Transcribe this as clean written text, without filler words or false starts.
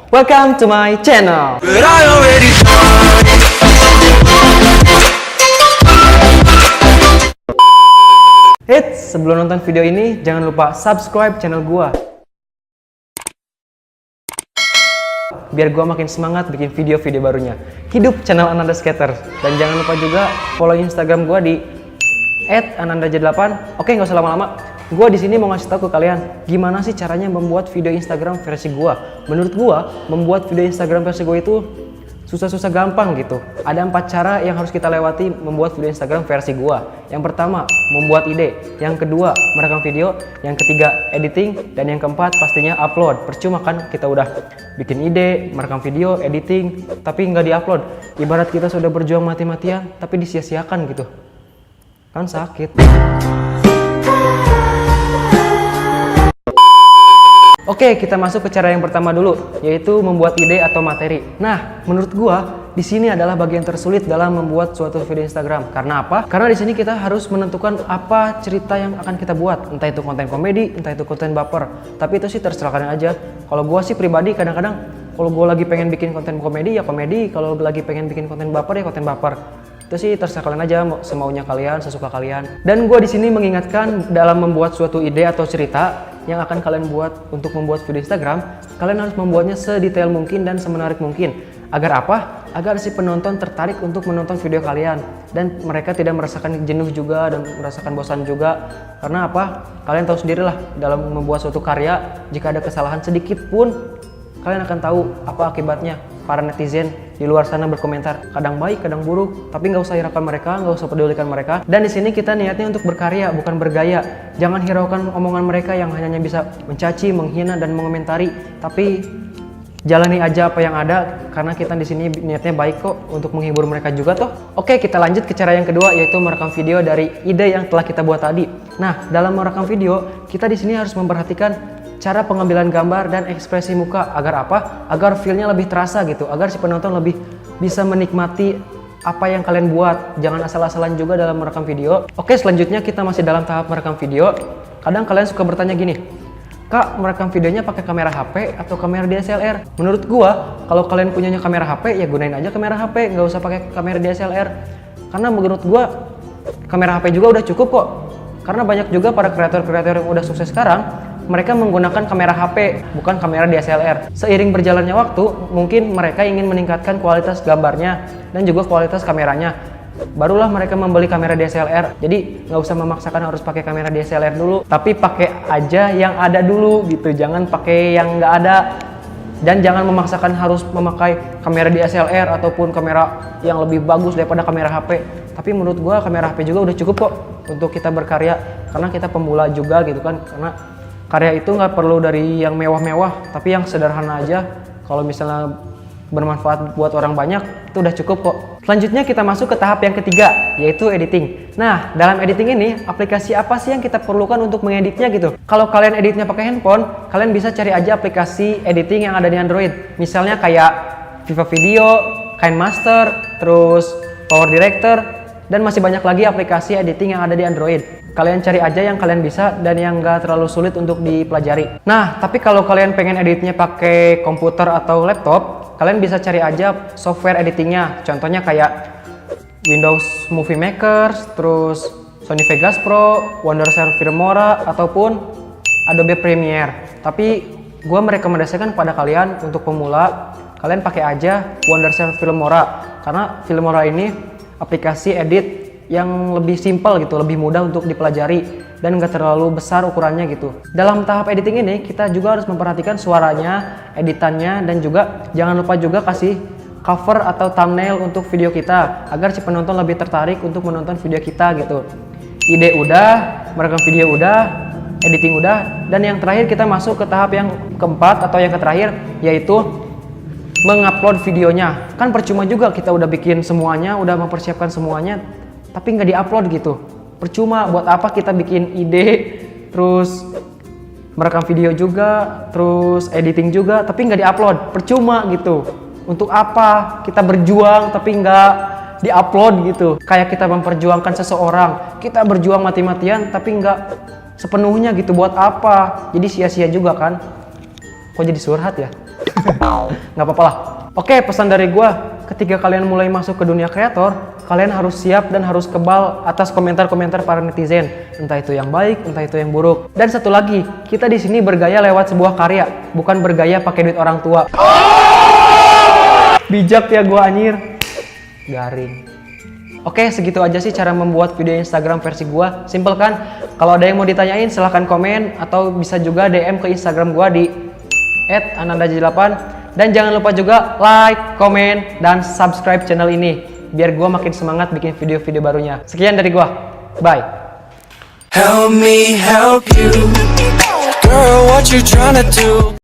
Welcome to my channel. Hits, sebelum nonton video ini jangan lupa subscribe channel gua biar gua makin semangat bikin video-video barunya. Hidup channel Ananda Skater, dan jangan lupa juga follow Instagram gua di @anandaj8. Oke, nggak usah lama-lama. Gua di sini mau ngasih tahu ke kalian gimana sih caranya membuat video Instagram versi gua. Menurut gua, membuat video Instagram versi gua itu susah-susah gampang gitu. Ada 4 cara yang harus kita lewati membuat video Instagram versi gua. Yang pertama, membuat ide. Yang kedua, merekam video. Yang ketiga, editing. Dan yang keempat, pastinya upload. Percuma kan kita udah bikin ide, merekam video, editing, tapi nggak diupload. Ibarat kita sudah berjuang mati-matian, tapi disia-siakan gitu. Kan sakit. Oke, kita masuk ke cara yang pertama dulu, yaitu membuat ide atau materi. Nah, menurut gua di sini adalah bagian tersulit dalam membuat suatu video Instagram. Karena apa? Karena di sini kita harus menentukan apa cerita yang akan kita buat, entah itu konten komedi, entah itu konten baper. Tapi itu sih terserah kalian aja. Kalau gua sih pribadi kadang-kadang kalau gua lagi pengen bikin konten komedi ya komedi, kalau lagi pengen bikin konten baper ya konten baper. Itu sih terserah kalian aja, semaunya kalian, sesuka kalian. Dan gue di sini mengingatkan dalam membuat suatu ide atau cerita yang akan kalian buat untuk membuat video Instagram, kalian harus membuatnya sedetail mungkin dan semenarik mungkin. Agar apa? Agar si penonton tertarik untuk menonton video kalian dan mereka tidak merasakan jenuh juga dan merasakan bosan juga. Karena apa? Kalian tahu sendirilah dalam membuat suatu karya, jika ada kesalahan sedikit pun kalian akan tahu apa akibatnya. Para netizen di luar sana berkomentar, kadang baik, kadang buruk, tapi nggak usah hiraukan mereka, nggak usah pedulikan mereka. Dan di sini kita niatnya untuk berkarya, bukan bergaya. Jangan hiraukan omongan mereka yang hanya bisa mencaci, menghina, dan mengomentari. Tapi jalani aja apa yang ada, karena kita di sini niatnya baik kok untuk menghibur mereka juga toh. Oke, kita lanjut ke cara yang kedua, yaitu merekam video dari ide yang telah kita buat tadi. Nah, dalam merekam video, kita di sini harus memperhatikan cara pengambilan gambar dan ekspresi muka. Agar apa? Agar feel-nya lebih terasa gitu, agar si penonton lebih bisa menikmati apa yang kalian buat. Jangan asal-asalan juga dalam merekam video. Oke, selanjutnya kita masih dalam tahap merekam video. Kadang kalian suka bertanya gini, Kak, merekam videonya pakai kamera HP atau kamera DSLR? Menurut gua, kalau kalian punyanya kamera HP, ya gunain aja kamera HP, nggak usah pakai kamera DSLR. Karena menurut gua, kamera HP juga udah cukup kok. Karena banyak juga para kreator-kreator yang udah sukses sekarang, mereka menggunakan kamera HP, bukan kamera DSLR. Seiring berjalannya waktu, mungkin mereka ingin meningkatkan kualitas gambarnya dan juga kualitas kameranya. Barulah mereka membeli kamera DSLR. Jadi nggak usah memaksakan harus pakai kamera DSLR dulu, tapi pakai aja yang ada dulu gitu. Jangan pakai yang nggak ada. Dan jangan memaksakan harus memakai kamera DSLR ataupun kamera yang lebih bagus daripada kamera HP. Tapi menurut gua kamera HP juga udah cukup kok untuk kita berkarya. Karena kita pemula juga gitu kan. Karena karya itu nggak perlu dari yang mewah-mewah, tapi yang sederhana aja. Kalau misalnya bermanfaat buat orang banyak, itu udah cukup kok. Selanjutnya kita masuk ke tahap yang ketiga, yaitu editing. Nah, dalam editing ini, aplikasi apa sih yang kita perlukan untuk mengeditnya gitu? Kalau kalian editnya pakai handphone, kalian bisa cari aja aplikasi editing yang ada di Android. Misalnya kayak Viva Video, KineMaster, terus Power Director, dan masih banyak lagi aplikasi editing yang ada di Android. Kalian cari aja yang kalian bisa dan yang gak terlalu sulit untuk dipelajari. Nah, tapi kalau kalian pengen editnya pakai komputer atau laptop, kalian bisa cari aja software editingnya. Contohnya kayak Windows Movie Maker, terus Sony Vegas Pro, Wondershare Filmora, ataupun Adobe Premiere. Tapi gue merekomendasikan pada kalian untuk pemula, kalian pakai aja Wondershare Filmora. Karena Filmora ini aplikasi edit yang lebih simpel gitu, lebih mudah untuk dipelajari dan nggak terlalu besar ukurannya gitu. Dalam tahap editing ini kita juga harus memperhatikan suaranya, editannya, dan juga jangan lupa juga kasih cover atau thumbnail untuk video kita agar si penonton lebih tertarik untuk menonton video kita gitu. Ide udah, merekam video udah, editing udah, dan yang terakhir kita masuk ke tahap yang keempat atau yang terakhir, yaitu mengupload videonya. Kan percuma juga kita udah bikin semuanya, udah mempersiapkan semuanya, tapi nggak diupload gitu. Percuma, buat apa kita bikin ide, terus merekam video juga, terus editing juga, tapi nggak diupload. Percuma gitu. Untuk apa kita berjuang tapi nggak diupload gitu? Kayak kita memperjuangkan seseorang, kita berjuang mati-matian tapi nggak sepenuhnya gitu. Buat apa? Jadi sia-sia juga kan? Kok jadi surhat ya? Nggak apa-apa lah. Oke, pesan dari gua, ketika kalian mulai masuk ke dunia kreator, kalian harus siap dan harus kebal atas komentar-komentar para netizen, entah itu yang baik, entah itu yang buruk. Dan satu lagi, kita di sini bergaya lewat sebuah karya, bukan bergaya pakai duit orang tua. Bijak ya gua anjir. Garing. Oke, segitu aja sih cara membuat video Instagram versi gua. Simple kan? Kalau ada yang mau ditanyain silahkan komen atau bisa juga DM ke Instagram gua di @ananda78. Dan jangan lupa juga like, komen, dan subscribe channel ini biar gua makin semangat bikin video-video barunya. Sekian dari gua. Bye. Help me help you. Girl, what you tryna do?